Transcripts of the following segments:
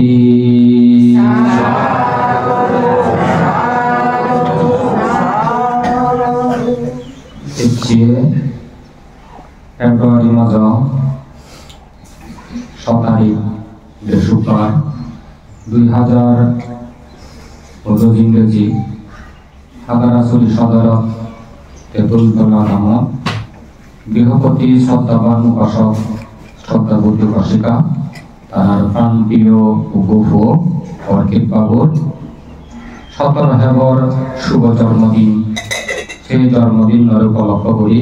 Bhuti Februari maja 7 তারিখ বৃহস্পতিবার 2000 ইংরেজি খাগড়াছড়ি সদর তেঁতুলতলা নামক গৃহপতি শ্রদ্ধাবান উপাসক শ্রদ্ধাবতী উপাসিকা তার প্রাণপ্রিয় গুফ অর্কিড বাবুর 17 হেবর শুভ জন্মদিন। সেই জন্মদিন উপলক্ষ করি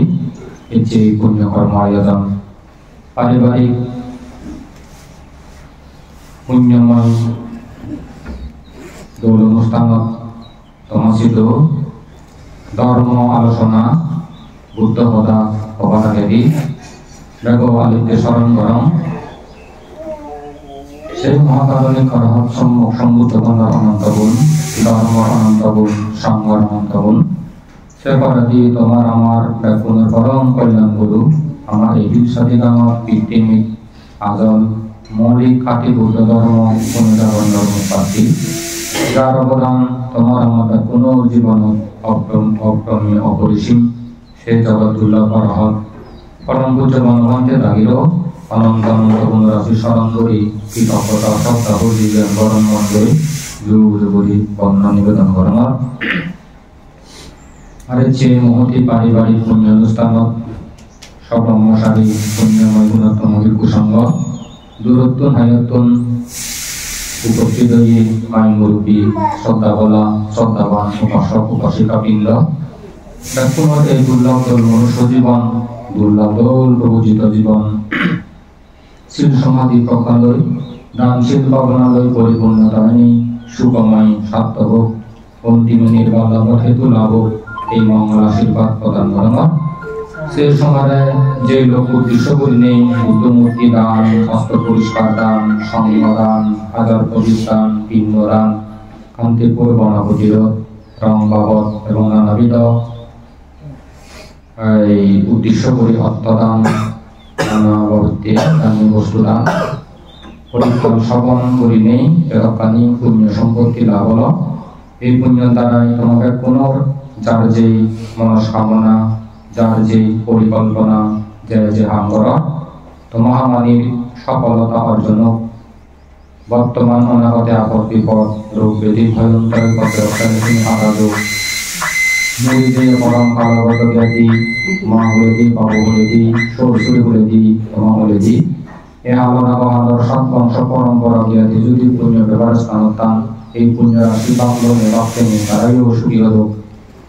এই পুণ্যকর্ম আয়োজন পারিবারিক পুণ্যময় দৌল অনুষ্ঠানত তমসিত ধর্ম আলোচনা বুদ্ধ কথা অবাধাদি বেগ আলিতে স্মরণ করম সেই মহাকারণিক অরহৎ সম্মুখ সম্বুদ্ধ গণর অনন্ত গুণ ধর্ম অনন্ত গুণ সংঘর অনন্ত গুণ সে পরাধি তোমার আমার ব্যাকুণের পরম কল্যাণ গুরু আমার এই বিশ্বদিগামত কীর্তিমিক আজল মৌলিক খাঁটি বুদ্ধ ধর্ম পুনর্জাগরণ ধর্ম প্রার্থী যার অবদান তোমার আমার ব্যাকুণ জীবন অপ্রমেয় অপরিসীম সে জগৎ দুর্লভ অরহৎ পরম পূজ্য বনবন্তে দাগিল অনন্ত অনন্ত গুণরাশি স্মরণ করি কৃতজ্ঞতা সপ্তাহ জীবন বরণ মন্দিরে যুগ যুগরি বর্ণনা নিবেদন করমার আর যে মহতি পারিবারিক পুণ্য অনুষ্ঠানত সব্রহ্মচারী পুণ্যময় গুণোত্তম কুসঙ্গ দূরত্বন হায়ত্তন উপস্থিত হয়ে মাই মুরব্বী শ্রদ্ধা বলা শ্রদ্ধাবান উপাসক উপাসিকা বৃন্দ ব্যাকুণের এই দুর্লভ দোল মনুষ্য জীবন দুর্লভ দোল প্রভুজিত জীবন শিল সমাধি প্রকালয় দানশীল ভাবনালয় পরিপূর্ণতায়নী সুখময় সার্থক অন্তিম নির্বাণ লাভ হেতু লাভ এই মঙ্গল আশীর্বাদ প্রদান করা সে সময় যে লোক উদ্দেশ্য করি নেই বুদ্ধমূর্তি দান হস্ত পরিষ্কার দান সঙ্গ দান হাজার প্রতিষ্ঠান পিণ্ড দান কান্তিপুর বনপতির রং বাবদ এবং নানাবিধ এই উদ্দেশ্য করি অর্থদান নানা বাবদে দানী বস্তু দান পরীক্ষণ শ্রবণ করি নেই এরকানি পুণ্য সম্পত্তি লাভ হল এই পুণ্যের দ্বারাই তোমাকে পুনর যার যেই মনস্কামনা যার যেই পরিকল্পনা যে হাঙ্গর তো মহামারীর সফলতা অর্জন বর্তমান অনাগতে আপদ বিপদ রোগ ব্যাধি ভয়ঙ্কর আগাজ মুড়িদে পরম কালগত জ্ঞাতি মা বলে দি বাবু বলে দি সরসুরি বলে দি তোমা বলে দি এ আলোনা বহাদর সাত বংশ পরম্পরা জ্ঞাতি যদি পুণ্য ব্যবহার স্থানতান এই পুণ্য রাশি বাংল নিরক্ষে নিয়ে তারাইও সুখী হলো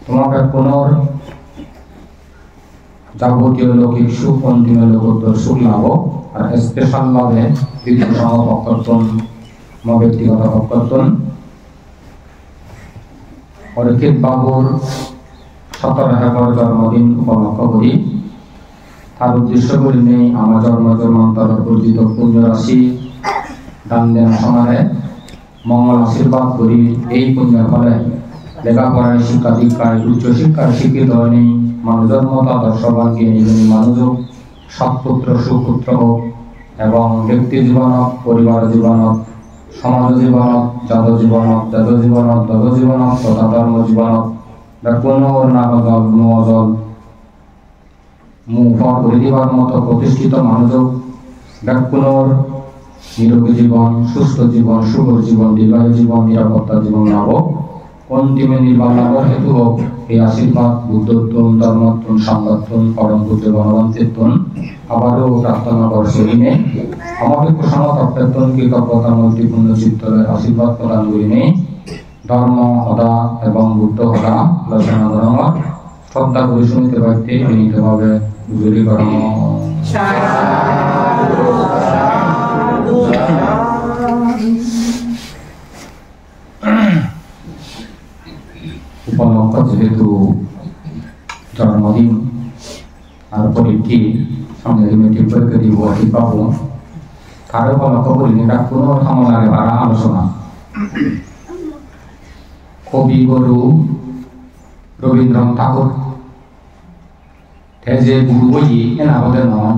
তোমাকে পুনর যাবতীয় লৌকিক সুখ অন্তিম লোকোত্তর সুখ লাভ আর স্পেশাল লাভে বিভিন্ন পক্ষর্তন ব্যক্তিগত পক্ষর্তন অর্কিড বাবুর 17 হেবর জন্মদিন উপলক্ষ করি তার উদ্দেশ্য করি নেই আমার জন্মান্তর অর্জিত পুণ্য রাশি দান দেন সমানে মঙ্গল আশীর্বাদ করি এই পুণ্যের ফলে লেখাপড়ায় শিক্ষা দীক্ষায় উচ্চশিক্ষায় শিক্ষিত হয়নি মানুষ জন্মত আদর্শবানকে নিজনী মানুষ সৎপুত্র সুপুত্র হোক এবং ব্যক্তি জীবনত পরিবার জীবনত সমাজ জীবনত জাত জীবনত জাত জীবনত দত জীবনত তথা ধর্ম জীবনত কোনো নাগজল নজল মুখ পরিবার মতো প্রতিষ্ঠিত মানুষ ব্যাকুণর নিরোগী জীবন সুস্থ জীবন সুখর জীবন দীর্ঘায়ু জীবন নিরাপত্তা জীবন লাভ অন্তিমে নির্বাণ লাভের হেতু হোক এই আশীর্বাদ বুদ্ধত্বন ধর্মত্বন সংগঠন পরম পূজ্য ভগবান্তিত্বন আবারও প্রার্থনা বর্ষহীনে আমাকে প্রসঙ্গত অপ্রার্থন কৃতজ্ঞতা মৈত্রীপূর্ণ চিত্তরের আশীর্বাদ প্রদান করিনে ধর্ম হদা এবং বুদ্ধ হদা আলোচনা করম শ্রদ্ধা করে শুনিতে পাইতে বিনীতভাবে জুড়ি করম উপলক্ষ যেহেতু জন্মদিন আর পরীক্ষি সঙ্গে মেট্রিক পরীক্ষা দিব পাবো তার উপলক্ষ করি এটা কোনো সময় বাড়া আলোচনা কবি গুরু রবীন্দ্রনাথ ঠাকুর যে গুরু বই এনা আমাদের নয়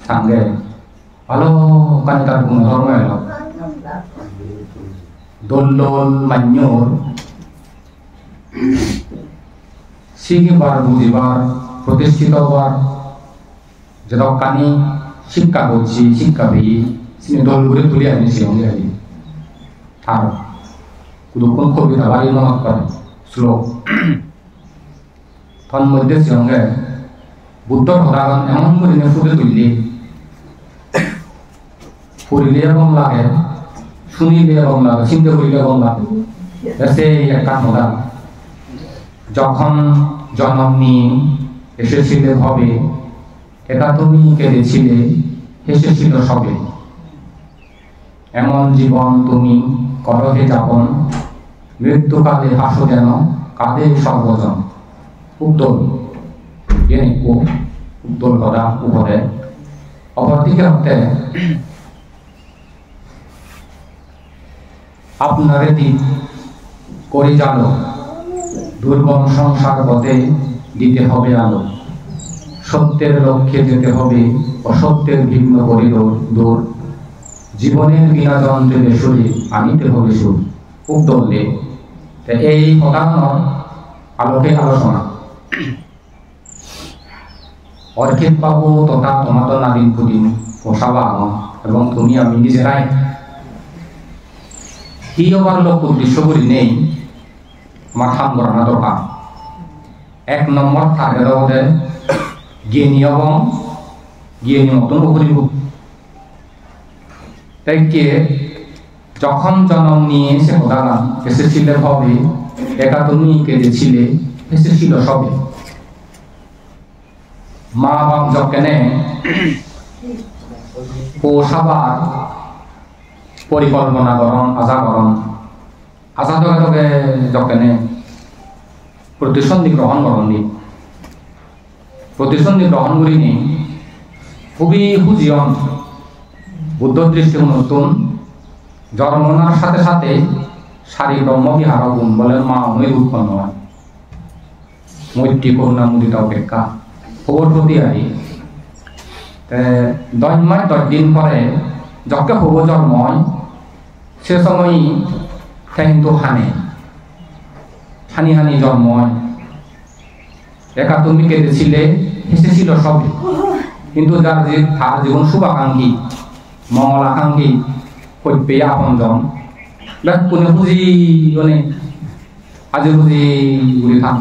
সঙ্গে ভালো কাজ তার গুণ ধর্ম এলো দোল মান্যর শিখিবার বুঝিবার প্রতিষ্ঠিত হওয়ার যে দক্কানি শিক্ষা করছি শিক্ষা পেয়ে তিনি দল করে তুলে আনি সে অনুযায়ী তার কোন কবিতা বাড়ি মনত করে শ্লোক তন্মধ্যে সঙ্গে বুদ্ধর সদাগণ এমন করে ফুটে তুললে পড়িলে এবং লাগে শুনিলে এবং লাগে চিন্তা করিলে এবং লাগে সে একটা সদা যখন জন্ম নিয়ে এসেছিলে ভবে এটা তুমি কেঁদেছিলে হেসেছিল সবে এমন জীবন তুমি করহে যাপন মৃত্যুকালে হাসো যেন কাঁদে সর্বজন উদ্দোল উদ্দোল করা উপরে অপরদিকে হতে আপনারে দিক করি জানো দুর্গম সংসার পথে দিতে হবে আলো সত্যের লক্ষ্যে যেতে হবে অসত্যের ভিন্ন করিডোর দৌড় জীবনের বিনা যন্ত্রের সুরে আনিতে হবে সুর উদ্দোলে এই হতানোর আলোকে আলোচনা অর্কিত বাবু তথা তোমাদের নারীন পুদিন পোষাবা এবং তুমি আমি নিজেরাই কি হবার লোক উদ্দেশ্য করি নেই আমার খাম করানো দরকার এক নম্বর থাকে ওদের জ্ঞানী এবং জ্ঞানী মতন করিব তাই কে যখন জন্ম নিয়ে এসে হতালাম এসেছিলে হবে একা তুমি কেঁদেছিলে এসেছিল সবে মা বাপ যকেনে পোষাবার পরিকল্পনা করন আশা তোকে যকেনে প্রতিসন্ধি গ্রহণ করনি প্রতিসন্ধি গ্রহণ করিনি খুবই হুজিয়ন বুদ্ধ দৃষ্টিকোণ নতুন জন্মনার সাথে সাথে সারি ব্রহ্মবিহার গুণ বলে মা মই উৎপন্ন হয় মৈত্রী করুণা মুদিতা অপেক্ষা খবর প্রতি আহি 10 মাস 10 দিন পরে যকে খবর জন্ম হয় সে সময় কিন্তু হানি হানি জন্ম হয় একা তুমি কেঁদেছিলে হেসেছিল সবে কিন্তু যার যে তার জীবন শুভাকাঙ্ক্ষী মঙ্গলাকাঙ্ক্ষী কইপে আপন জন কোনে বুঝি মানে আজি বুঝি গুলি থাম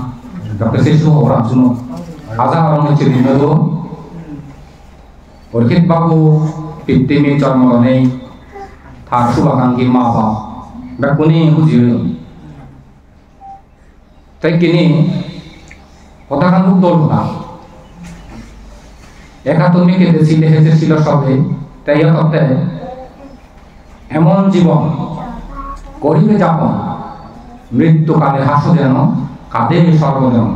ডক্টর শেষ খবর শুনো আজা আর হচ্ছে বিনোদ অর্কিত বাবু পিতৃমে জন্ম নেই তার শুভাকাঙ্ক্ষী মা বাপ কোনে বুঝি তাই কিনে কথাখান খুব দল না একা তুমি কেঁদেছিলে হেসেছিল সবে তাই অর্থে এমন জীবন করিবে যাপন মৃত্যুকালে হাসো যেন কাঁদে সর্বজন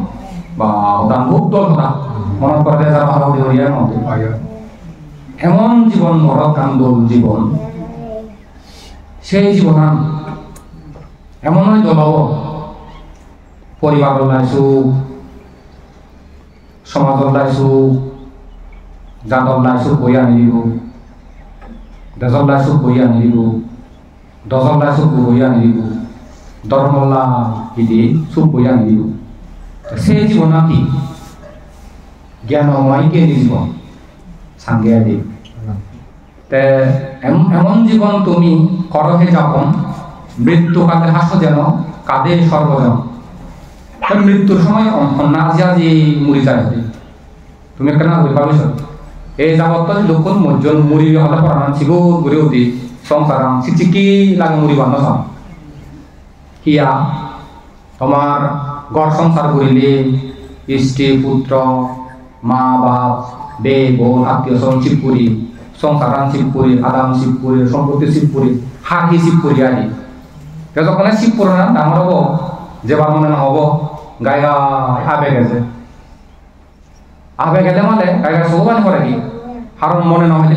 বা ওদান খুব দল কথা মনে করতে যারা ভালো হইয়ার মতো এমন জীবন মরক কান্দল জীবন সেই জীবন এমনই দলব পরিবার লাইছুক সমাজ লাইছুক জাতর লাইছুক বই আনি দিব দেশর লাইছুক বই আনি দিব দশর লাইছুক বই আনি দিব ধর্মলা ইদি সুখ বই আনি দিব সেই জীবন কি জ্ঞানময় জ্ঞানী জীবন সাঙ্গে আদি এমন জীবন তুমি করহে যাপন মৃত্যুকালে হাসো যেন কাঁদে সর্বজন মৃত্যুর সময় না আজি মরি যায় তুমি কেন বই পাবিস এই যাবত লোক মজন মুড়ি হলে পড়ান সিগো ঘুরে উঠি সংসার চিচিকি লাগে মুড়ি বান্ন কিয়া তোমার ঘর সংসার করিলে স্ত্রী পুত্র মা বাপ বে বোন আত্মীয় স্বজন শিবপুরি সংসারান শিবপুরি আদাম শিবপুরি সম্পত্তি শিবপুরি হাকি শিবপুরি আদি যখন শিবপুর না ডাঙর হব যেবার মনে না হব গায়গা আবে গেছে আবে গেলে মানে গায়গা সবান করে কি কারণ মনে না হইলে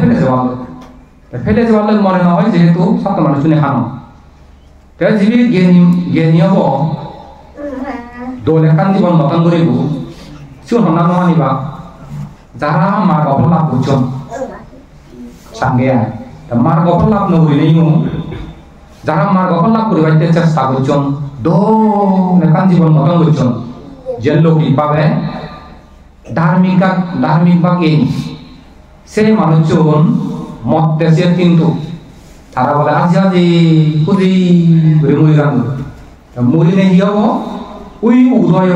ফেলে যাওয়ালে মনে না হয় যেহেতু সাত মানুষ শুনে খানো জীবী জ্ঞানী হব দোল একান জীবন নতন করিব সিও হন্না নানিবা যারা মার গফল লাভ করছেন সাঙ্গে মার গফল লাভ নকরি নেই যারা মার গফল লাভ করিবাইতে চেষ্টা করছেন নেকান জীবন গঠন করছেন যে লোকই পাবে ধার্মিক বা জ্ঞানী সেই মানুষজন মত দেশের কিন্তু তারা বলে আজি আজি খুঁজি করে মরি গান মরি নেই হব ওই উদয়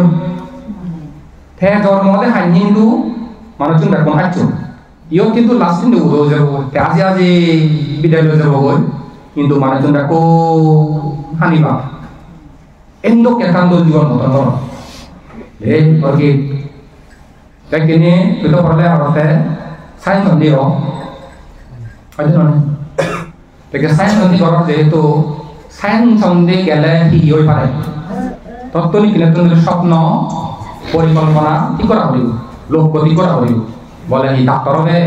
থে জন্মতে হাইনি কিন্তু মানুষজন বেতন হাঁটছেন ইও কিন্তু লাস্ট কিন্তু উদয় যাব আজি আজি বিদ্যালয় যাব গই কিন্তু মানুষজন দেখো হানিবা এন্দো কেতান জীবন মতন কর এই ওকে তাই কিনে তুই তো পড়লে আরতে সাইন্স দিও হয়তো না তাকে সাইন্স করার যেহেতু সাইন্স গেলে কি হয়ে পারে তত্ত্বনি কিনে তুমি স্বপ্ন পরিকল্পনা কি করা হইব লোকগতি করা হইব বলে কি ডাক্তার হবে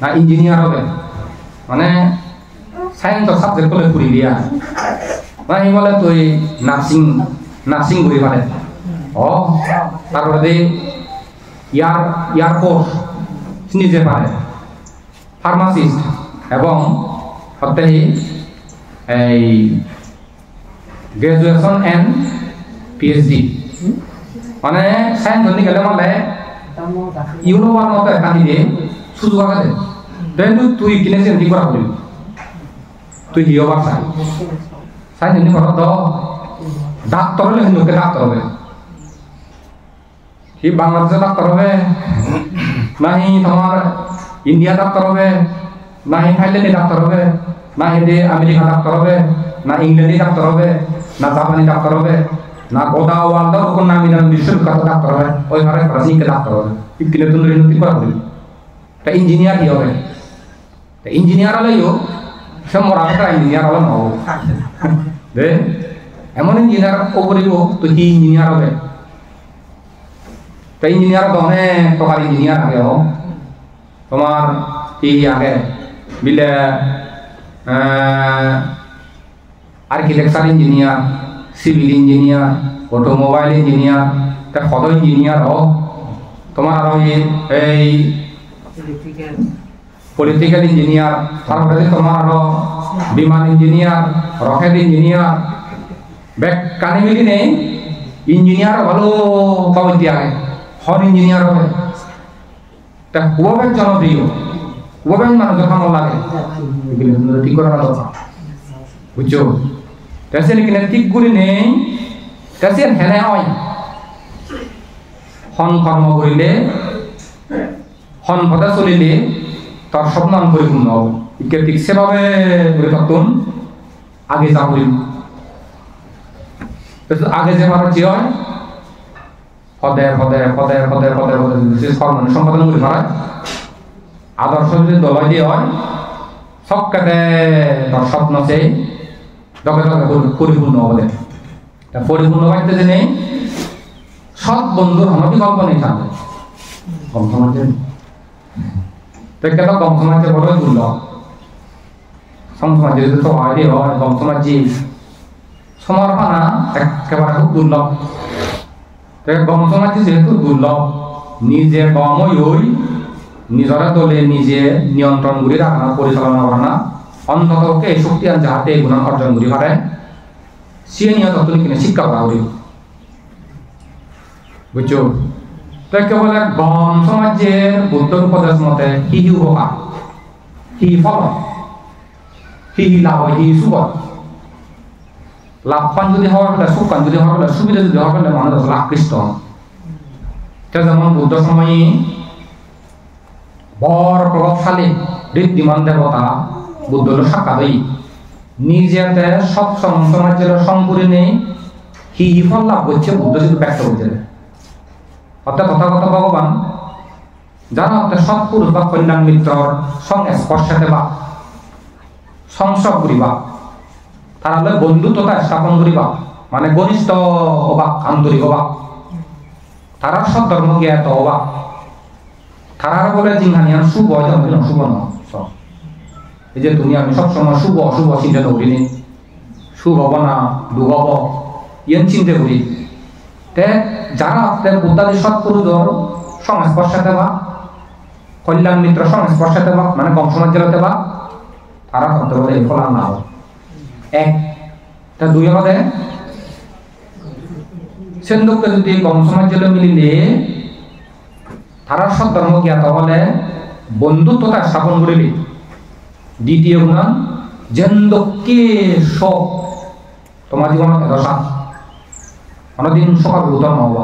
না ইঞ্জিনিয়ার হবে মানে সাইন্স সাবজেক্ট করে ঘুরি দিয়া না বলে তুই নার্সিং ঘুরি পারে ও তারপরে এয়ারফোর্স নিজে পারে ফার্মাসিস্ট এবং হতে এই গ্রাজুয়েশন এন্ড পিএইচডি মানে সায়েন্স ধরতে গেলে মানে ইউনোভার মতো একটা দিয়ে সুযোগ আছে দেন তুই কিনে চিন্তা করা বলি তুই হিও বার সায়েন্স ধরতে করা তো ডাক্তার হলে হিন্দুকে ডাক্তার হবে কি বাংলাদেশে ডাক্তার হবে নাহি তোমার ইন্ডিয়া ডাক্তার হবে নাহি থাইল্যান্ডে ডাক্তার হবে না হিন্দি আমেরিকা ডাক্তার হবে না ইংল্যান্ডে ডাক্তার হবে না জাপানি ডাক্তার হবে না গোদা ওয়ার্ল্ড ওরকম নামি নামি বিশ্ববিখ্যাত ডাক্তার হবে ওই ঘরে ফরাসিকে ডাক্তার হবে কিনে তুমি উন্নতি করা হবে তা ইঞ্জিনিয়ার কি হবে ইঞ্জিনিয়ার হলেও সে মরাটা ইঞ্জিনিয়ার হলে নহব দে এমন ইঞ্জিনিয়ার করিব তো কি ইঞ্জিনিয়ার হবে তা ইঞ্জিনিয়ার তো অনেক প্রকার ইঞ্জিনিয়ার আগে হোক তোমার কি আগে বিলে architecture engineer civil engineer automobile engineer তা সদ ইঞ্জিনিয়ার হোক তোমার আরো এই পলিটিক্যাল ইঞ্জিনিয়ার তারপরে তোমার আরো বিমান ইঞ্জিনিয়ার রকেট ইঞ্জিনিয়ার ব্যাক কানে মিলি নেই ইঞ্জিনিয়ার ভালো পাওয়া আগে হর ইঞ্জিনিয়ার হবে তা খুবই জনপ্রিয় খুবই মানুষ যখন লাগে ঠিক করা কথা বুঝছো তেসের কিনে ঠিক গুলি নেই তেসের হেনে হয় হন কর্ম করিলে হন পথে চলিলে তার স্বপ্ন পরিপূর্ণ হবে ঠিক সেভাবে তখন আগে যা করিব আগে যে ভাবে যে হয় পদে সম্পাদন করে মারায় আদর্শ যদি দলাই দিয়ে হয় সব কাটে তার স্বপ্ন সেই পরিপূর্ণ হবে পরিপূর্ণ বাড়িতে যে নেই সৎ বন্ধুর আমার বিকল্প নেই থাকবে কম সমাজে তো একটা কম সমাজে বড় দুর্লভ সমাজে যদি তো হয় কম সমাজে সমর্পণা একেবারে খুব দুর্লভ গম সমাজে যেহেতু দুর্লভ নিজে গম হই নিজের দলে নিজে নিয়ন্ত্রণ করে রাখা পরিচালনা করা না অন্তত এই শক্তি যাহাতে এই গুণ অর্জন করে পারে সে নিয়ে তত কিনে শিক্ষা করা উচিত বুঝছো তো কেবল গম সমাজের বুদ্ধর উপদেশ মতে হি উপকার হি ফল হি লাভ হি সুখ লাভবান যদি হওয়ার ফলে সুখান যদি হওয়ার ফলে সুবিধা যদি হওয়ার ফলে মানুষ আসলে আকৃষ্ট হন যেমন বুদ্ধ সময়ে বড় প্রভাবশালী ঋদ্ধিমান দেবতা বুদ্ধ সাক্ষাৎ হই নিজেতে সব সমাজের সম্পূর্ণে হি ফল লাভ করছে বুদ্ধ শুধু ব্যক্ত করছে অর্থাৎ তথাগত ভগবান যারা অর্থাৎ সৎপুরুষ বা কল্যাণ মিত্রর সঙ্গে স্পর্শাতে বা সংসর্গ করিবা তারা হলে বন্ধুত্বতা স্থাপন করিবা মানে ঘনিষ্ঠ হবা আন্তরিক হবা তারা সব ধর্ম জ্ঞাত হবা তারা বলে জিংহানিয়ান শুভ শুভ নয় এই যে তুমি আমি সবসময় শুভ অশুভ চিন্তা করিনি শুভ হব না দুঃখ হব ইয়েন চিন্তা করি তে যারা আপনার বুদ্ধাদি সৎপুরুষর সংস্পর্শাতে বা কল্যাণ মিত্র সংস্পর্শাতে বা মানে কম সমাজ জেলাতে বা তারা করতে বলে এই ফল না এক তা দুই হলে সেন্দুককে যদি কম সমাজ মিলিলে তারা সব ধর্ম জ্ঞাত হলে বন্ধুত্বতা স্থাপন করিলে দ্বিতীয় গুণ যেন্দকে শোক তোমার জীবনত দশা অনেকদিন সকাল উত্তর নহব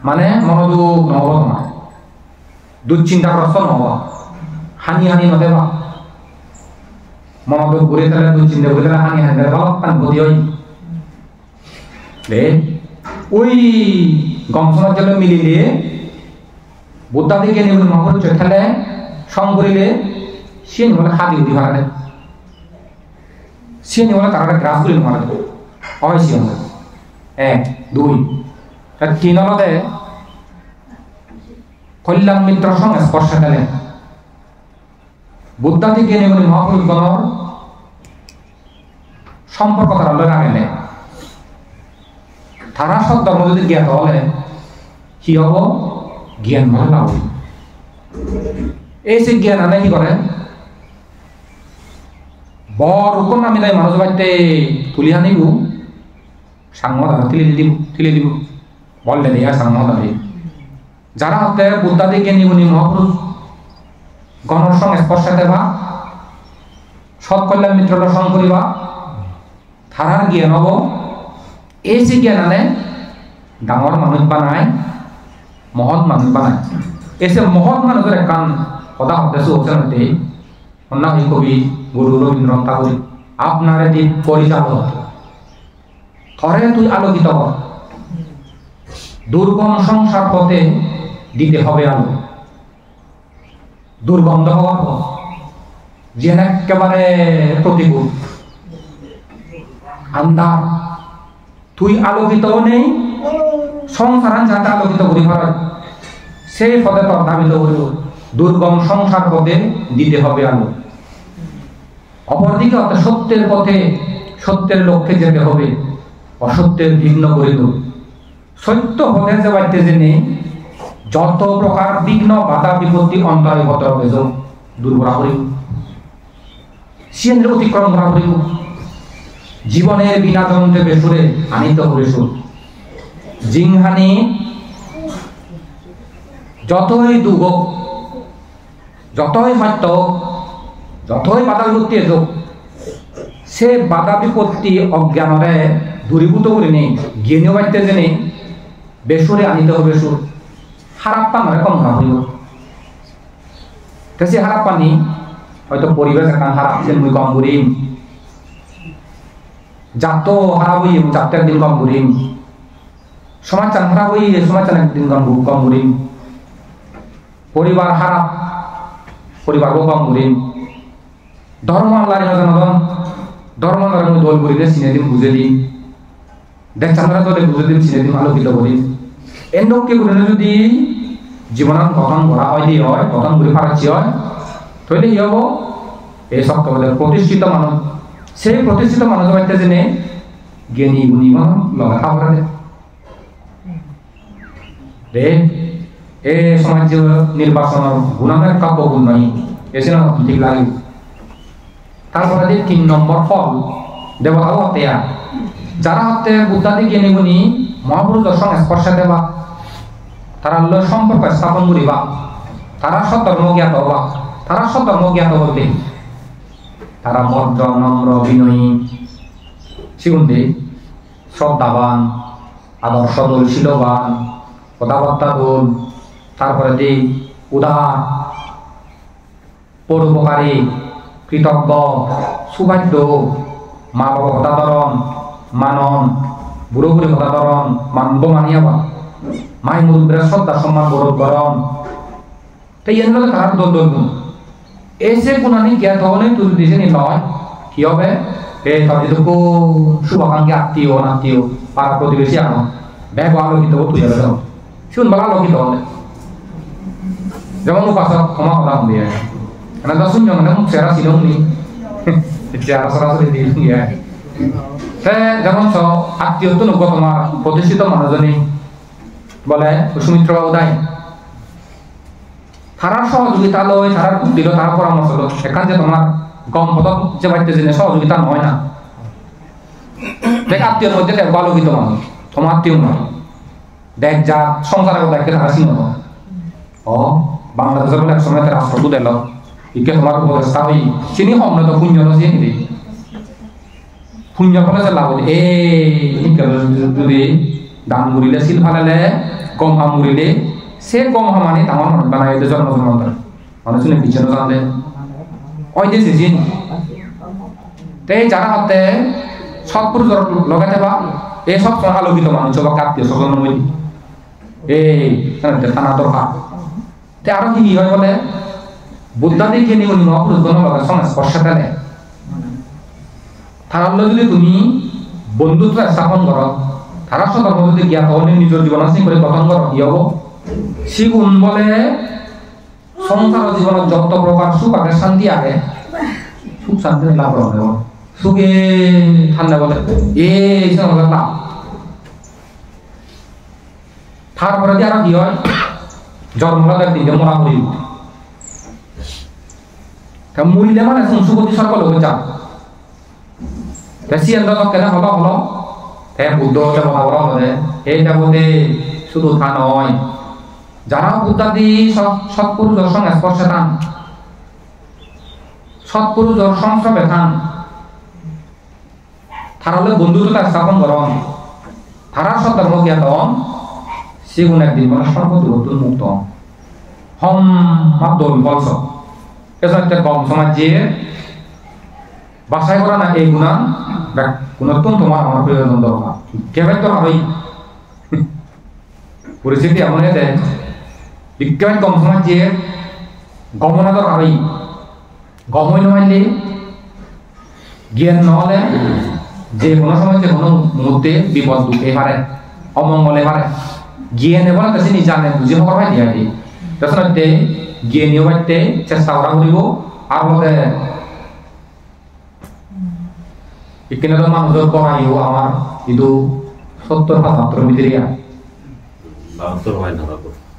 মানে মনোযোগ নহব তোমার দুশ্চিন্তাগ্রস্ত নহব হানি হানি নদেবা মনোযোগ ঘুরে তাহলে দুশ্চিন্তা ঘুরে তাহলে হানি হানি ভালো কান ক্ষতি হয় ওই গম সমাজ মিলিলে বুদ্ধা থেকে নিয়ে মহাপুরুষ খেলে সং করিলে সে নিবলে হাতি উঠি মারা দেয় সে নিবলে তারা গ্রাস করে মারা দেয় অবশ্যই এক দুই তিন হলে কল্যাণ মিত্র সঙ্গে স্পর্শ খেলে বুদ্ধা থেকে নিয়ে মহাপুরুষগণর সম্পর্ক তারা রাখেন তারা সব ধর্ম যদি জ্ঞাত হলে কি হব জ্ঞান মানে লাভ এই যে জ্ঞান আনে কি করে বর উপর নামি দেয় মানুষ বাড়িতে তুলি আনিব সাংমত তুলে দিব বললে দেয় সাংমত আনি যারা হতে বুদ্ধা দিকে নিবনি মহাপুরুষ গণর সঙ্গে স্পর্শ দেবা সৎ কল্যাণ মিত্র দর্শন করিবা তারার জ্ঞান হব এই যে জ্ঞান আনে ডাঙর মানুষ বানায় মহৎ মানুষ বানায় এসে মহৎ মানুষের কান কথা হতেছে হচ্ছে অন্য কবি গুরু রবীন্দ্রনাথ ঠাকুর আপনার দ্বীপ পরিচালক থরে তুই আলোকিত কর দুর্গম সংসার পথে দিতে হবে আলো দুর্গন্ধ হওয়ার পথ যে একেবারে প্রতিকূল আন্ধার তুই আলোকিত নেই সংসারান যাতে আলোকিত করি ভারত সেই পথে তোর ধাবিত করিব দুর্গম সংসার পথে দিতে হবে আলো অপরদিকে অর্থাৎ সত্যের পথে সত্যের লক্ষ্যে যেতে হবে অসত্যের ভিন্ন করিল সত্য পথে যে বাড়তে জেনে যত প্রকার বিঘ্ন বাধা বিপত্তি অন্তরে গত হবে দূর করা করিব সিয়েন্দ্র অতিক্রম করা করিব জীবনের বিনা যন্ত্রে বেসুরে আনিত করিস জিংহানি যতই দুঃখ যতই সত্য যতই বাধা বিপত্তি যোগ সে বাধা বিপত্তি অজ্ঞানরে দূরীভূত করে নেই জ্ঞানীয় বাড়িতে জেনে বেসুরে আনিতে হবে বেসুর খারাপ পান হয় কম খারাপ হইব সে খারাপ পানি হয়তো পরিবেশ এখন খারাপ যে মুই কম করিম যাত খারাপ হই যাতে একদিন কম করিম সমাজ চান খারাপ হই সমাজ চান একদিন কম করিম পরিবার খারাপ পরিবারও কম করিম ধর্ম আল্লাহ জনগণ ধর্ম ধর্ম দল করিলে চিনে দিন বুঝে দিন দেখছেন দলে বুঝে দিন চিনে দিন আলোকিত করি এনকে করে যদি জীবনত গঠন করা হয় দিয়ে হয় গঠন করে পারাচ্ছি হয় তাহলে কি হব এই সব প্রতিষ্ঠিত মানুষ সেই প্রতিষ্ঠিত মানুষ বাড়িতে জেনে জ্ঞানী গুণী মানুষ লগা খাবার রে এই সমাজ নির্বাচনের গুণানের কাব্য গুণ নাই এসে না ঠিক লাগে তারপরে 3 নম্বর ফল দেবতাও হতে যারা হতে বুদ্ধাদি জ্ঞানী গুণী মহাপুরুষ দর্শন স্পর্শ দেবা তারা সম্পর্ক স্থাপন করিবা তারা সব ধর্ম জ্ঞাত হবা তারা সব ধর্ম জ্ঞাত বলতে তারা ভদ্র নম্র বিনয়ী শিগুন্দি শ্রদ্ধাবান আদর্শদল শীলবান কথাবার্তা দোল তারপরে দিই উদার পরোপকারী কৃতজ্ঞ সুবাদ্য মা বাবা হতাধরণ মানন বুড়ো বুড়ি হতাধরণ মানব মানিয়াবা মাই মুরুব্বের শ্রদ্ধা সম্মান গৌরব করণ তাই এর মধ্যে তারা দল দল গুণ এসে গুণানি জ্ঞাত হলে তুই দিছে নি নয় কি হবে এই তাদেরকে শুভাকাঙ্ক্ষী আত্মীয় অনাত্মীয় পাড়া প্রতিবেশী আনো ব্যাগ আলোকিত তুই যাবে শুন বলা আলোকিত হলে যেমন উপাসক ক্ষমা হলা দিয়ে এনা শুনছো মানে মুখ চেহারা ছিল নি চেহারা সরাসরি দিয়ে গিয়ে যেমন আত্মীয় তো নব তোমার প্রতিষ্ঠিত মানুষজনী বলে সুমিত্র বাবু দায় তারার সহযোগিতা লয় তারার দিল তার পরামর্শ লো এখান যে তোমার গম পদক যে বাড়িতে জেনে সহযোগিতা নয় না দেখ আত্মীয়র মধ্যে দেখ আলোকিত মানুষ তোমার আত্মীয় নয় দেখ যা সংসারের কথা দেখে থাকা চিনো ও বাংলাদেশের বলে এক সময় রাষ্ট্রদূত এলো ইকে তোমার উপদেষ্টা হই চিনি হমনে তো পুণ্য চিনি দি পুণ্য ফলে যে লাভ যদি দান মুড়িলে শিল ফালালে গম হা মুড়িলে সে গম হা মানে তামার মনে বানাই জন্ম জন্মান্তর মানুষ শুনে পিছনে জানলে ওই যে চিনি তাই যারা হাতে সৎপুরুষ লগাতে বা এই সব আলোকিত মানুষ বা আত্মীয় স্বজনের মধ্যে এই থানা দরকার তে আরো কি হয় বলে বুদ্ধাদিকে নিয়ে উনি মহাপুরুষগণ লগে সংস্পর্শ পেলে তার যদি তুমি বন্ধুত্ব স্থাপন করো তারা সতর্ক যদি জ্ঞাত হলে নিজের জীবন আছে করে গঠন করো কি হব শিগুণ বলে সংসার জীবনের যত প্রকার সুখ আগে শান্তি আগে সুখ শান্তি লাভ হবে সুখে ঠান্ডা বলে এই লাভ তারপরে যে আরো কি হয় জন্মলাদের দিকে মরা মরি মরিলে মানে সুখতি সকল হয়ে যান সিয়ান্ত কেনা হলো হলো বুদ্ধ বলা হবে এই জগতে শুধু তা নয় যারা বুদ্ধাদি সৎপুরুষ দর্শন স্পর্শে থান সৎপুরুষ দর্শন সবে থান তারা হলে বন্ধুত্বতা স্থাপন করন তারা সৎধর্ম জ্ঞাত সেগুন একদিন মানে সর্বদূর মুক্ত হম মাদল বলস একটা কম সমাজে বাছাই করা না এই গুণা গুণত্ব তোমার আমার প্রয়োজন দরকার কেবল তো হবেই পরিস্থিতি এমন দেয় বিজ্ঞান কম সমাজে গমনা দরকার হবেই গমই নহলে জ্ঞান নহলে যে কোনো সময় যে কোনো মুহূর্তে বিপদ দুঃখে পারে অমঙ্গলে পারে জ্ঞানে বলে তাছে নি জানে বুঝে হওয়ার হয় দিয়া দি তাছাড়া জ্ঞানীয় বাড়তে চেষ্টা করা করিব আর মতে এখানে তো মানুষের পড়াইও আমার কিন্তু 70-75 ভিতরে 72 হয় না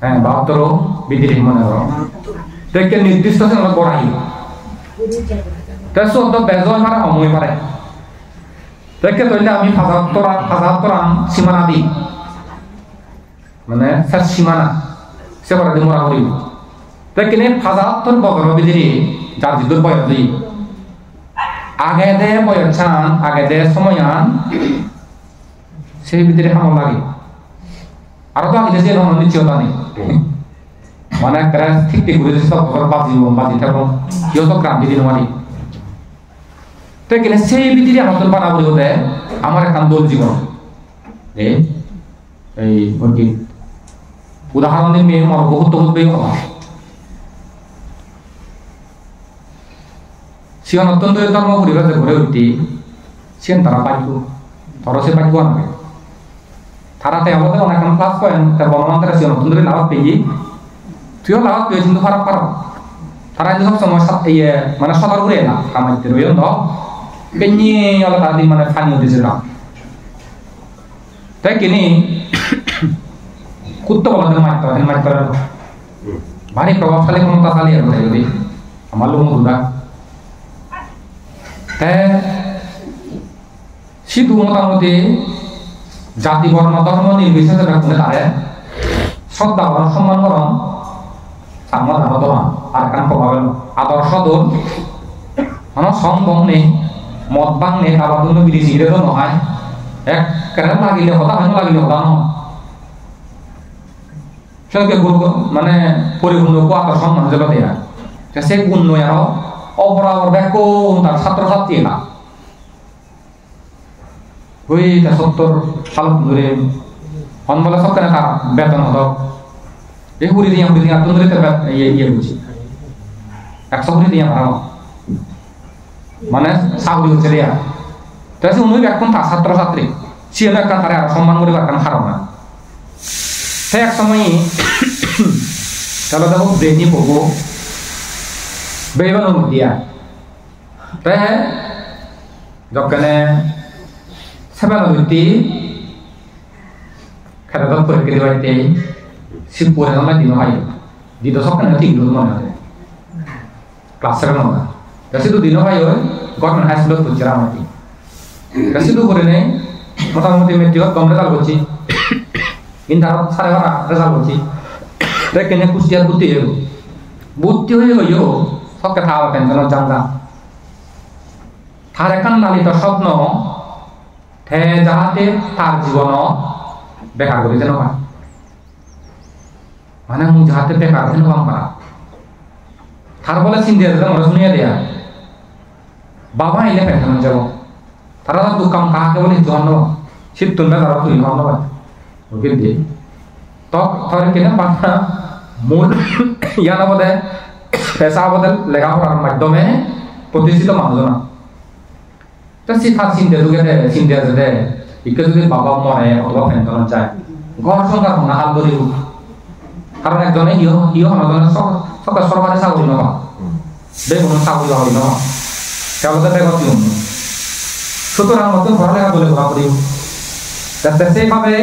হ্যাঁ 72 ভিতরে মনে করো তো একটা নির্দিষ্ট সময় পড়াই তাই সব বেজয় পারে অময় পারে তাকে তৈলে আমি 75 সীমানা দিই মানে শেষ সীমানা সে করে দিই মোরা করিব তাই কিনে 75 বছর ভিতরে যার জিদুর বয়স দিই আগে দে বয়সান আগে দে সময়ান সেই ভিতরে হামল লাগে আর তো আগে যে রহমান নিশ্চয়তা নেই মানে ঠিক ঠিক করে সব বাজি থাকবো কেউ তো ক্রান্তি দিন মারি তাই কিনে সেই ভিতরে আমার তো বানা বলি হতে আমার একটা দোল জীবন এই কি উদাহরণ দিয়ে মেয়ে আমার বহুত বেয় হওয়া সিয়ান অত্যন্ত ধর্ম পরিবারে ঘরে উঠি সিয়ান তারা পাইব থরসে পাইব না তারাতে আমাদের অনেক ক্লাস করেন তার বর্ণমান তারা সিয়ান অত্যন্ত লাভ পেয়ে তুইও লাভ পেয়ে কিন্তু খারাপ খারাপ তারা সব সময় মানে সতর্ক করে না কামাইতে রইল ন বেঞ্জি আলাদা তাদের মানে ফানি হতেছে না তাই কিনি কুত্তো বলা মারতে ভারী প্রভাবশালী ক্ষমতাশালী আর যদি আমার লোক মধুদা সিধু মোটামুটি জাতি বর্ণ ধর্ম নির্বিশেষে রাখতে তারে শ্রদ্ধা করেন সম্মান করেন সামনে ধর্ম আর কান প্রভাব আদর্শ দোল মানে সম্ভব নেই মদ বাং নেই আবার দুনো বিধি সিগারেটও নহয় এক কেন লাগিলে হতা হয় লাগিলে হতা ন সেটাকে মানে পরিপূর্ণ আকর্ষণ মানুষ দেয়া সে গুণ নয় আরো অপরাধ দেখো তার ছাত্রছাত্রী না ওই 70 সাল ধরে বলে সব কেন তার বেতন হতো এই হুড়ি দিয়ে তুম ধরে ইয়ে বুঝি 100 হুড়ি দিয়ে ভাড়া মানে চাকরি হচ্ছে দেয়া তাই উনি এখন তার ছাত্রছাত্রী ছিল একটা তারা আরো সম্মান করে কারণ হারো না সে এক সময় তাহলে দেখো ব্রেনি পড়বো বেবানো দিয়া তাই যখন সেবানো হইতে খেলা দল করে কেটে বাড়িতে শিবপুরে আমরা দিন হয় দ্বিতীয় সপ্তাহে ঠিক মনে হয় ক্লাস 7 মনে Kasi tu dino ayo government high school tu cerah mati. Kasi tu kore ne মোটামুটি মেট্রিকত কম রেজাল্ট করছি ইন্টারত 12.5 রেজাল্ট করছি দেখেন কুষ্টিয়ার বুদ্ধি হয়ে গিয়েও সবকে থাকা পেনশন জানলাম তার একান লালিত স্বপ্ন ঠে যাহাতে তার জীবন বেকার করে যেন মানে মু যাহাতে বেকার যেন পারা তার বলে চিন্তা মনে শুনিয়ে দেয়া বাবা এলে পেনশন যাব তারা তো কাম কাকে বলে জন্য শীত তুলবে তারা তুই ভালো হয় ওকে দিয়ে তক ধরে কিনা পাঠা মূল ইয়ার বদলে পেশা বদল লেখাপড়ার মাধ্যমে প্রতিষ্ঠিত মানুষজন তো শিক্ষা চিন্তা যুগে চিন্তা যেতে ইকে যদি বাবা মরে অথবা পেনশন চায় ঘর সংসার না হাল ধরি কারণ একজনে ইয়ে মানুষজনের সরকারি চাকরি নবা বেগুন চাকরি হয় ন তেওঁলোকে বেগত দিওঁ সুতরাং নতুন পড়ালেখা বলে করা করি যাতে সেইভাবে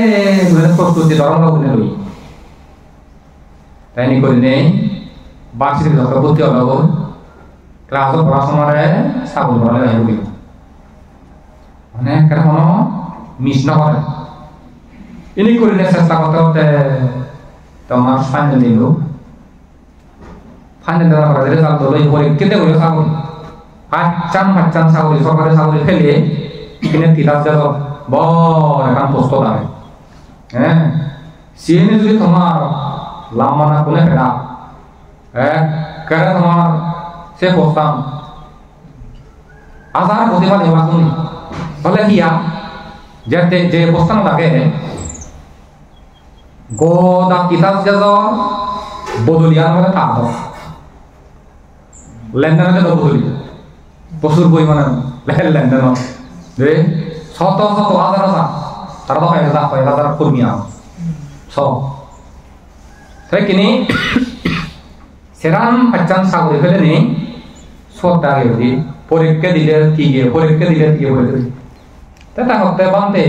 প্রস্তুতি ধরন বলে লই তাই নি করি নেই বার্ষিক যত ভর্তি হলো ক্লাসত পড়াশোনারে সাবল পড়ালেখা হইব মানে কেন মিস না করে ইনি করিলে চেষ্টা করতে করতে তোমার ফাইনাল দিল ফাইনাল দেওয়ার পরে রেজাল্ট হলো পরীক্ষাতে হইল সাবল পাঁচচান চাকরি সরকারি চাকরি ফেলে কিনে 30,000 বড় এখন পোস্ট দাঁড়ে হ্যাঁ সিএনএ যদি তোমার লাম্বা না কোনে ফেরা তোমার সে পোস্তাম আজার প্রতিভা দেওয়া তুমি বলে কিয়া যে পোস্তানো থাকে গোদা 30,000 বদলিয়ার মধ্যে থাকতো লেনদেনে বদলি প্রচুর পরিমাণে লেনদেন শত শত হাজার হাজার তারা তো 1,000 কর্মী সব কিনি সেরাম পাঁচচান চাকরি ফেলে নেই সত্তা গেলি পরীক্ষা দিলে কি গিয়ে পরীক্ষা দিলে কি বলে তা হতে বানতে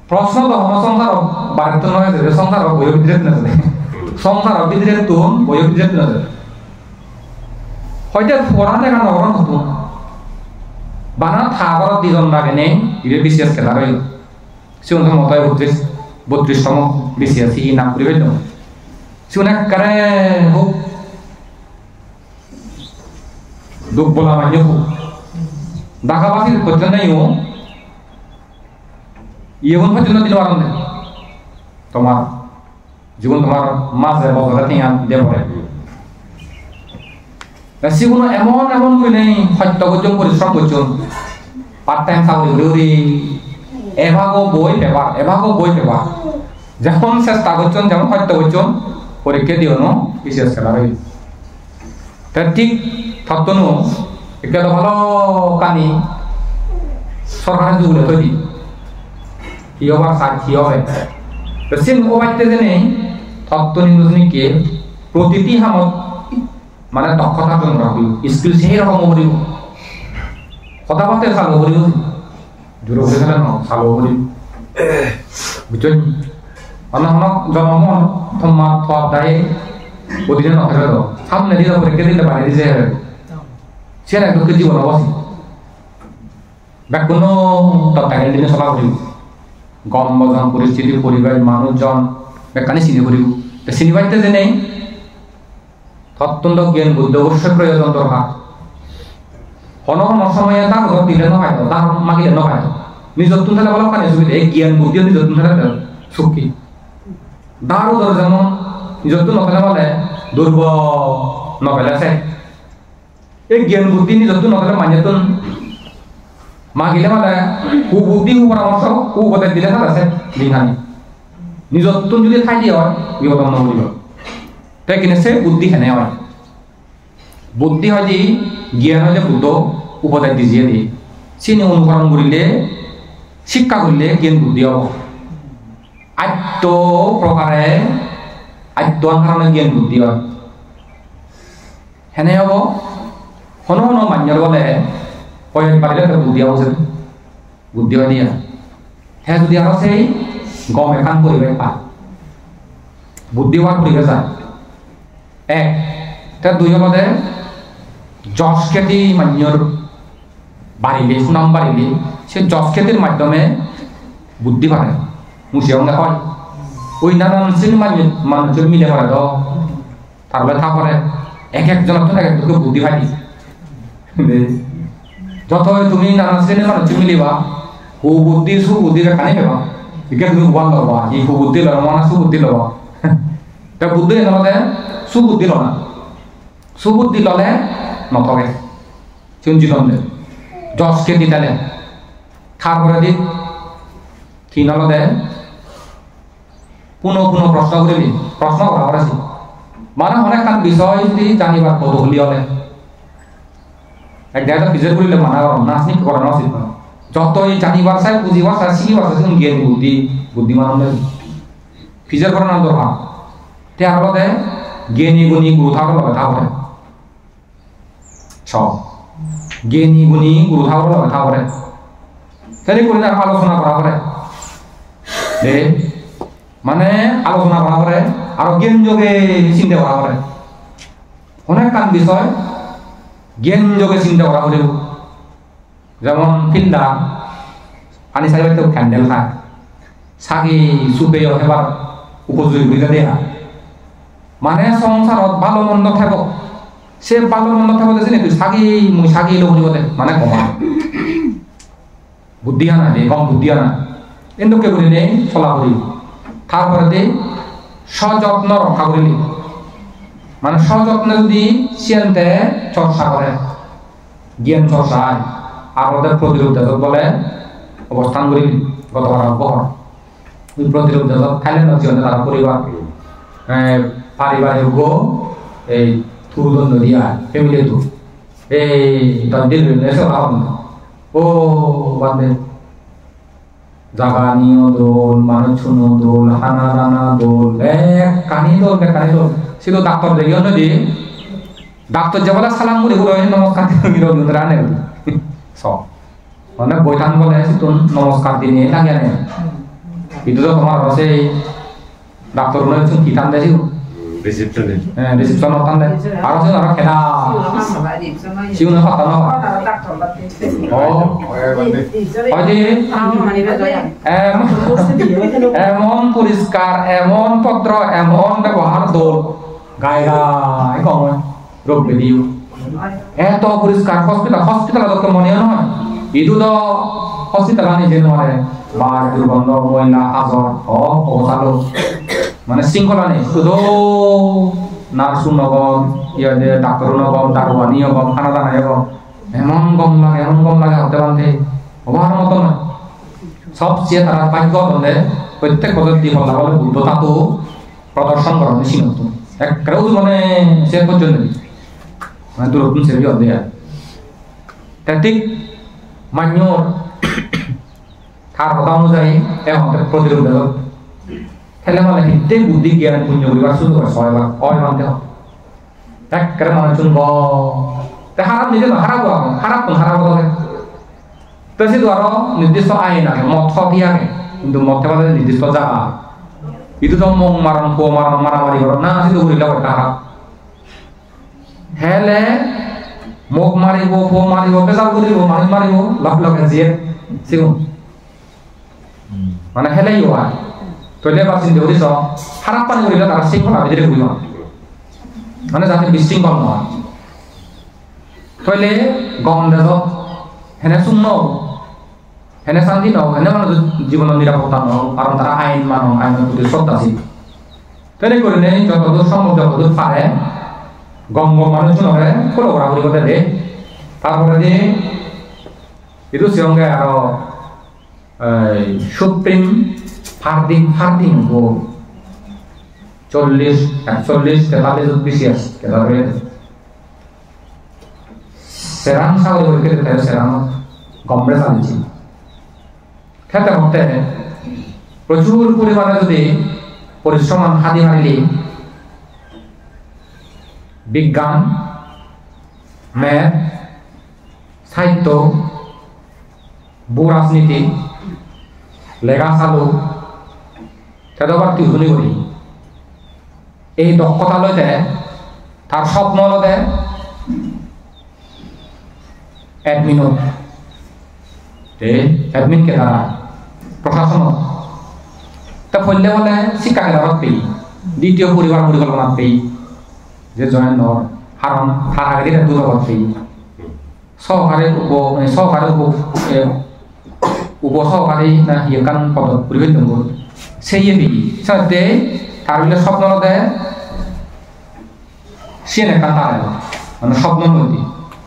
প্রশ্ন তো সংসার বাড়িতে নয় যে সংসার বই বিদ্রেত না সংসার বিদ্রেত তো বই বিদ্রেত না হয়তো পড়ালেখা নগরণ হতো বানা থাবার দুজন লাগে নেই ইরে বিশেষ খেলা রইল সিউন মতো 32তম বিশেষ ই নাম করে হইল সিউন একারে হোক দুঃখ বলা মানে হোক ঢাকাবাসীর পর্যন্ত নাইও ইয়েবন পর্যন্ত দিন পারেন তোমার জীবন তোমার মাঝে বছরে টিয়া দিয়ে পড়ে সেগুলো এমন এমন করে নেই সত্য করছেন পরিশ্রম করছেন পার্ট টাইম চাকরি করে এভাগও বই পেপার যেমন চেষ্টা করছেন যেমন সত্য করছেন পরীক্ষা দিও ন বিশেষ খেলা হইল ঠিক থাকতো একটা তো ভালো কানি সরকারের যুগে তৈরি কি হবার সাক্ষী হবে সে মোবাইলতে জেনে তত্ত্ব নির্বাচনীকে প্রতিটি হামত মানে দক্ষতা জন্য রাখি স্কিল সেই রকম করিব কথা বলতে চালু করিব জোরে বলে গেলে না চালু করিব বুঝছেন অন্য জন্ম তোমার থপ দায় প্রতিদিন নথে তো সামনে দিয়ে পরীক্ষা দিলে বাড়ি দিছে সে একটু জীবন অবস্থি ব্যাকুণ তত্ত্বাকে দিনে চলা করিব গম বজন পরিস্থিতি পরিবার মানুষজন বেকানি চিনি করিব চিনি পাইতে যে নেই অত্যন্ত জ্ঞান বুদ্ধি অবশ্যই প্রয়োজন দরকার হন সময়ে তার ঘর দিলে নয় তার মাগিলে নয় নিজের তুন থাকলে বলো কানে সুবিধা এই জ্ঞান বুদ্ধিও নিজের তুন থাকলে সুখী দারও ধর যেমন নিজের তুন নকলে বলে দুর্বল নকলে আছে এই জ্ঞান বুদ্ধি নিজের তুন নকলে মানিয়ে তুন মাগিলে মানে কুবুদ্ধি পরামর্শ কুবদের দিলে তার আছে বিহানি নিজের তুন যদি ঠাই দিয়ে হয় বিপদ নকরিব তাই কিনে সে বুদ্ধি হেনে হয় বুদ্ধি হয় যে জ্ঞান হয় যে বুদ্ধ উপদেশ দিজিয়ে দিয়ে চিনি অনুকরণ করিলে শিক্ষা করলে জ্ঞান বুদ্ধি হব আত্ম প্রকারে আত্ম কারণে জ্ঞান বুদ্ধি হয় হেনে হব হন হন মান্যর বলে কয়েক পারিলে বুদ্ধি হব বুদ্ধি হয় দিয়া হ্যাঁ যদি আরো সেই গম এখান পরিবেশ পায় বুদ্ধি হওয়ার পরিবেশ যায় এক তার দুই হলে যশ খ্যাতি মান্যর বাড়িলে সুনাম বাড়িলে সে যশ খ্যাতির মাধ্যমে বুদ্ধি বাড়ে মুসিয়াঙ্গে হয় ওই নানান শ্রেণী মানুষের মিলে পারে তো তারপরে তারপরে এক একজনের তো এক একজনকে বুদ্ধি পাই যত তুমি নানান শ্রেণীর মানুষের মিলিবা কুবুদ্ধি সুবুদ্ধিকে কানে পেবা একে তুমি গোয়াল লবা এই কুবুদ্ধি লবা মানে সুবুদ্ধি লবা তা বুদ্ধি নহলে সুবুদ্ধি লনা সুবুদ্ধি ললে নথকে চিন্তিতনে যশকে দিতালে তারপরে দি কি নলদে পুনঃ পুনঃ প্রশ্ন করিবি প্রশ্ন করা করেছি মানে অনেক কান বিষয় যদি জানিবার কৌতূহলী হলে এক জায়গায় ফিজের করিলে মানা করম না আসনি করানো উচিত যতই জানিবার চাই বুঝিবার চাই শিখিবার চাই জ্ঞান বুদ্ধি বুদ্ধিমান হলে ফিজের করানো দরকার তে আরতে জ্ঞানী গুণী গুরু থাকলে কথা বলে সব জ্ঞানী গুণী গুরু থাকলে কথা বলে তাহলে করে আলোচনা করা করে দে মানে আলোচনা করা করে আর জ্ঞান যোগে চিন্তা করা করে অনেক কান বিষয় জ্ঞান যোগে চিন্তা করা করে যেমন ফিল্ডা পানি চাইবে তো ক্যান্ডেল খায় সাগি সুপে এবার উপযোগী করে দেয়া মানে সংসারত ভালো মন্দ থাকব সে ভালো মন্দ থাকব দেখছি নাকি সাগি মুই সাগি লোক মানে কমা বুদ্ধি আনা দে কম বুদ্ধি আনা কিন্তু কে বলি নেই চলা করি তারপরে দে সযত্ন রক্ষা করিলি মানে সযত্নে যদি সিয়ান্তে চর্চা করে জ্ঞান চর্চায় আর ওদের প্রতিরোধ বলে অবস্থান করিলি গতবার বহর ওই প্রতিরোধ খাইলেন না তারা পরিবার পারিবারিক গো এই থুরুদণ্ড দিয়া ফ্যামিলি তো এই দিল এসে ভাব ও বাদে জাগা নিও দোল মানুষ শুনো দোল হানা রানা দোল কানি দোল সে তো ডাক্তার দেখি নদী ডাক্তার যে বলে সালাম করে নমস্কার রানে সব মানে বৈঠান বলে নমস্কার দিয়ে লাগে নে itu tuh kemarin saya dokter udah itu kita anda sih resepsi orang deh harusnya orang kena sih udah kata nama oh emon puriskar emon potro emon ব্যবহার দোল গায়রা এই কম রোগ বেদিও এত পরিষ্কার হসপিটাল তো মনে হয় itu tuh hospital ani jenore bar দুর্গন্ধ ময়লা আজর অবসালো মানে শৃঙ্খলা নেই শুধু নার্সু নগম ইয়াদে ডাক্তার নগম দারোয়ানি নগম খানা দানা নগম এমন গম লাগে হতে পারতে অভার মতো নয় সবচেয়ে তারা ভাগ্য হলে প্রত্যেক পদ্ধতি বলা বলে বুদ্ধতা তো প্রদর্শন করা মেশিন হতো একটাও মানে সে পর্যন্ত মানে দূরত্ব সেবি অধ্যায় ঠিক মান্যর তার কথা অনুযায়ী এখন প্রতিরোধ খেলে মানে হিতে বুদ্ধি জ্ঞান পুণ্য করিবার শুরু করে ছয়বার মানতে হবে একেবারে মানুষ হারাপ নিজে হারাপ হবে তো সে আরো নির্দিষ্ট আইন আগে মত দিয়ে আগে কিন্তু মত আমাদের নির্দিষ্ট জায়গা itu তো মং মারণ ফো মারণ মারামারি করো না সে তো করিলে একটা হারাপ হেলে মুখ মারিব ফো মারিব পেশাব করিব মানুষ মারিব লগে জিয়ে সিগুন মানে হেলাই হয় তইলে বা চিন্তা করিস খারাপ পানি করিলে তারা শৃঙ্খলা ভিতরে করিব মানে যাতে বিশৃঙ্খল নহয় তইলে গম দেব হেনে শূন্য হেনে শান্তি নহ হেনে মানুষ জীবনের নিরাপত্তা নহ কারণ তারা আইন মানব আইনের প্রতি শ্রদ্ধাশীল তৈরি করিলে যতদূর সম্ভব যতদূর পারে গম মানুষ নহে ফলো করা করি কথা দে তারপরে দিয়ে itu sehingga aro supreme farding go 40 41 43 BCS kita lihat serang sawi kita tahu serang Congress আনছি খেতে হতে প্রচুর পরিমাণে যদি পরিশ্রম হাতি মারিলে বিজ্ঞান ম্যাথ সাহিত্য ভূরাজনীতি লেখা চালু তেদবার টিউশনি করি এই দক্ষতা লইতে তার স্বপ্ন লতে এডমিনত এডমিন কে দ্বারা প্রশাসন তা ফলে বলে শিক্ষা কেন্দ্রত পেয়ে দ্বিতীয় পরিবার পরিকল্পনা পেয়ে যে জয়েন্টর হারণ হারাগাড়ি দুর্গত পেয়ে সহকারী উপসহকারী না ইয়েকান পদ পরিবেশ দঙ্গ সেই পেয়ে সাথে তার বিলে স্বপ্ন দেয় সে নেকান তার মানে স্বপ্ন নদী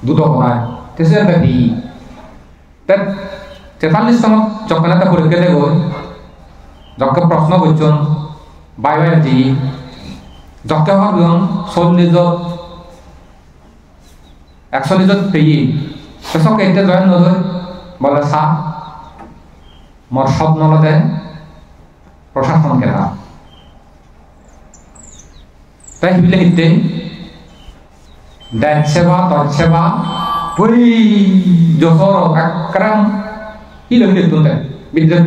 দুটো কথায় তেসে পেয়ে 43 তম যখন একটা পরীক্ষা দেব যখন প্রশ্ন করছেন বায়োলজি যখন হবেন 140 পেয়ে সব এটা জয়েন নদী বলে সা মোর স্বপ্ন লদে প্রশাসন কেনা তাই হিবিলে হিতে দেন সেবা তৎ সেবা বই জোহর আকরাম হিলো হিলো তুলতে বিদ্যুৎ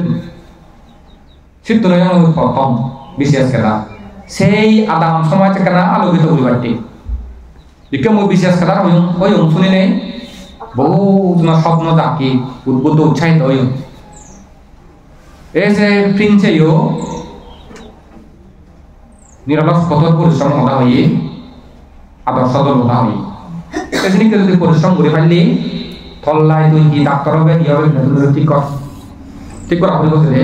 সিদ্ধ নয় প্রথম বিশেষ কেনা সেই আদাম সমাজ কেনা আলোকিত পরিবারটি দিকে মই বিশেষ কেনা ওই শুনি নেই বহু স্বপ্ন জাকি উদ্বুদ্ধ উৎসাহিত হই এই যে প্রিন্সেও নিরলস কঠোর পরিশ্রম হওয়া হই আদর্শ দল হওয়া হই এজনিকে যদি পরিশ্রম করে ফেললি থল্লাই তুই কি ডাক্তার হবে কি হবে তুমি ঠিক করা হয়ে গেছে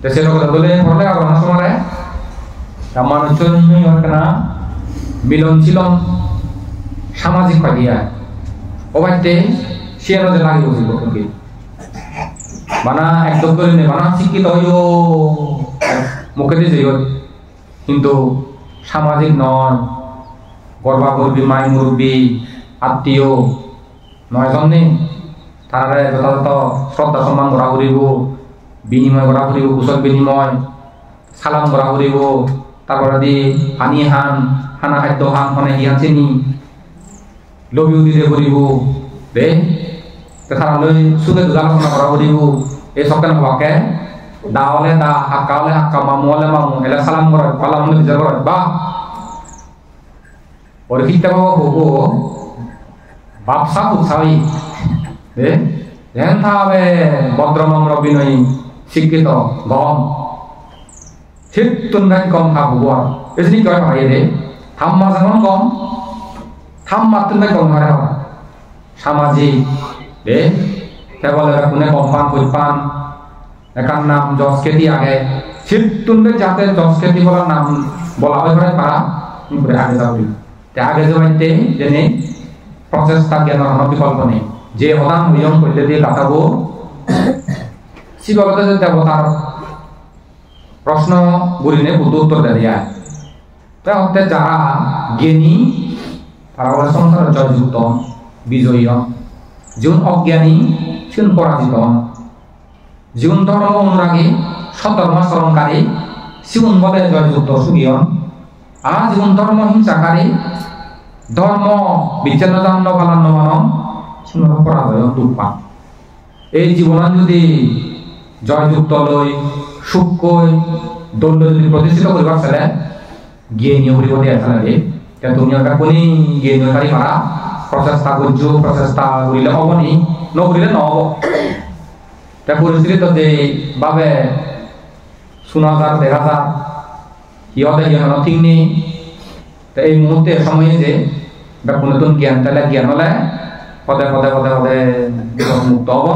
তো সে লোক বলে পড়লে আর অন্য সময় মানুষজন না মিলনশীল সামাজিক কাজিয়া ওবাইতে সে নজর লাগে বুঝিব কি বানা একদম করে নে বানা শিক্ষিত হইও মুখে দিয়ে যাইও কিন্তু সামাজিক নয় গর্বা গর্বী মাই মুরব্বী আত্মীয় নয় জন্যে তারা যথাযথ শ্রদ্ধা সম্মান করা করিব বিনিময় করা করিব কুশল বিনিময় সালাম করা করিব তারপরে দি হানি হান হানা খাদ্য হান হনে হিয়ান চিনি লবিও দিতে করিব দে তাহলে সুখে আলোচনা করা করিব এই সকাল হওয়াকে দাওয়ালে দা হাক্কাওয়ালে হাক্কা মামুয়ালে মামু এলে সালাম করা পালাম বিচার করা বা ওর শিক্ষা বাবা হবো বাপসা উৎসাহী যেন থাকবে ভদ্রনম্র বিনয়ী শিক্ষিত গম ঠিক তুলনায় কম থাকবো আর এসে কয় ভাই রে থাম্মা যেমন কম থাম্মা তুলনায় কম হারে হওয়া সামাজিক দে কেবল কোনে কম্পান কইপান একার নাম জজ কেটি আগে ঠিক তুলবে যাতে জজ কেটি বলার নাম বলা হয় পারা আগে যাবে আগে যাইতে জেনে প্রচেষ্টা জ্ঞান বিকল্প নেই যে হদান নিয়ম করতে দিয়ে কাটাবো শিবগত যে দেবতার প্রশ্ন গুলিনে বুদ্ধ উত্তর দেয় তাই হতে যারা জ্ঞানী তারা বলে সংসার জয়যুক্ত বিজয়ী জীবন অজ্ঞানী জীবন পরাজিত জীবন ধর্ম অনুরাগী সধর্মাচরণকারী জীবন বলে জয়যুক্ত সুখী আর জীবন ধর্ম হিংসাকারী ধর্ম বিচ্ছিন্নতান্ন পালান্ন মানব পরাজয় দুঃখ পান এই জীবন যদি জয়যুক্ত লই সুখ দণ্ড যদি প্রতিষ্ঠিত করিবার চালে জ্ঞানী করিব দিয়ে চালে তুমি কোনি জ্ঞানীকারী মারা প্রচেষ্টা করছো প্রচেষ্টা করিলে হব নি নকরিলে নহব তা পরিস্থিতি যে ভাবে শোনা যার দেখা যার সিহঁতে জ্ঞান ঠিক নেই তা এই মুহূর্তে সময়ে যে নতুন জ্ঞান তাহলে জ্ঞান হলে পদে পদে পদে পদে বিপদ মুক্ত হব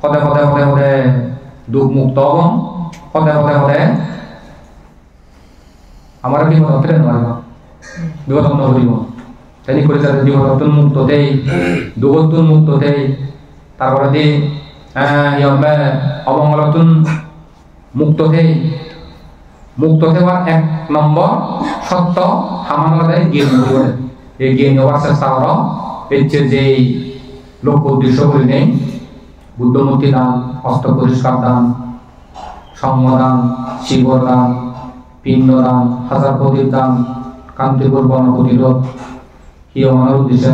পদে পদে পদে পদে দুঃখ মুক্ত হব পদে পদে পদে আমার বিপদ হতে নোৱাৰিব বিপদ নকৰিব তেনে কৰি যাতে বিপদতন মুক্ত দেই দুঃখতন মুক্ত দেই তারপরে দি অমঙ্গলতন মুক্ত দেই মুক্ত দেওয়ার এক নম্বর সত্য সামান্য জ্ঞান করিব এই জ্ঞান হওয়ার চেষ্টা কর এর যে লক্ষ্য উদ্দেশ্য করি নেই বুদ্ধমূর্তি দান হস্ত পরিষ্কার দান সংদান শিবর দান পিণ্ড দান হাজার প্রদীপ দান কান্তিপুর বর্ণ প্রতিরোধ হিয়মানের উদ্দেশ্যে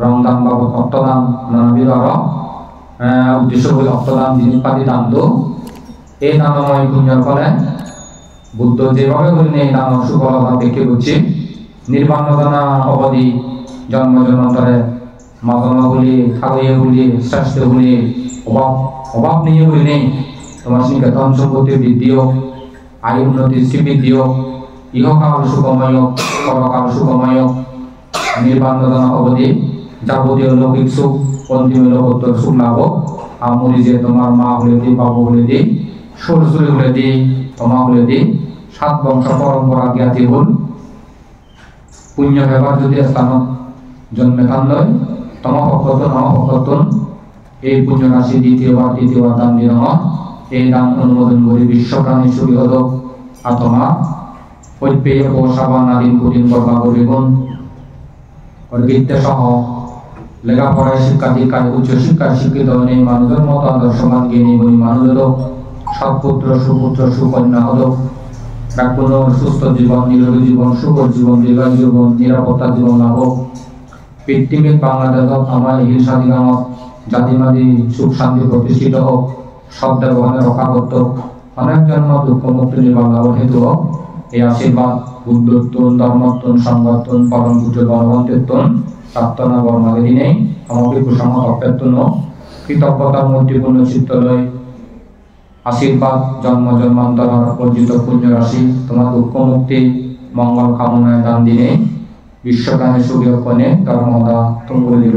রংদান বাবদ অর্থদান নানাবিধ উদ্দেশ্য বলে অর্থদান জিনিসপাতি দান তো এই দানময় পুণ্যের ফলে বুদ্ধ যেভাবে করেন এই দান সুফলতা দেখে বুঝছি নির্বাণ জানা অবধি জন্ম জন্মান্তরে মা জন্ম বলে খাওয়াইয়ে বলে স্বাস্থ্য বলে অভাব নিয়ে বলে নেই তোমার সঙ্গে ধন সম্পত্তি বৃদ্ধি হোক আয় উন্নতি শ্রীবৃদ্ধি হোক ইহকাল সুখময় হোক পরকাল সুখময় হোক নির্বাণ অবধি যাবতীয় লৌকিক সুখ অন্তিম লোকোত্তর সুখ লাভ হোক আমরি যে তোমার মা হলে দি বাবু হলে দি শ্বশুর হলে দি তোমা হলে দি 7 বংশ পরম্পরা জ্ঞাতি হল পুণ্য ব্যবহার যদি স্থান জন্মে খান লয় তোমা ভক্তন এই পুণ্য রাশি দ্বিতীয়বার দান দিন এই দান অনুমোদন করে বিশ্বপ্রাণী সুখী হল আত্মা পৈপেয় ও সাবান আদিন পুদিন করবা করিগুণ বিদ্যা সহ লেখাপড়ায় শিক্ষা দীক্ষায় উচ্চ শিক্ষায় শিক্ষিত নেই মানুষের মতো আদর্শবান জ্ঞানী গুণী মানুষ হল সৎপুত্র সুপুত্র সুকন্যা হল ব্যাকুল সুস্থ জীবন নিরোগী জীবন সুখর জীবন দীর্ঘায়ু জীবন নিরাপত্তা জীবন লাভ পৃথিবীর বাংলাদেশ আমার হিংসা দিগামত জাতিমাদি সুখ শান্তি প্রতিষ্ঠিত হোক সৎ ব্যবহারে রক্ষা করত অনেক জন্ম দুঃখ মুক্তি নির্বাণ লাভ হেতু হোক এই আশীর্বাদ বুদ্ধত্বন ধর্মত্বন সংগঠন পরম পূজ্য বনবন্তেত্বন প্রার্থনা বর্মাকে দিনে আমাকে কুসংগ অপ্যর্থন কৃতজ্ঞতার মূর্তিপূর্ণ চিত্তলয় আশীর্বাদ জন্ম জন্মান্তর অর্জিত পুণ্য রাশি তোমার দুঃখ মুক্তি মঙ্গল কামনায় দান দিনে বিশ্বপ্রাণী সুখী কোণে ধর্মদা তুমি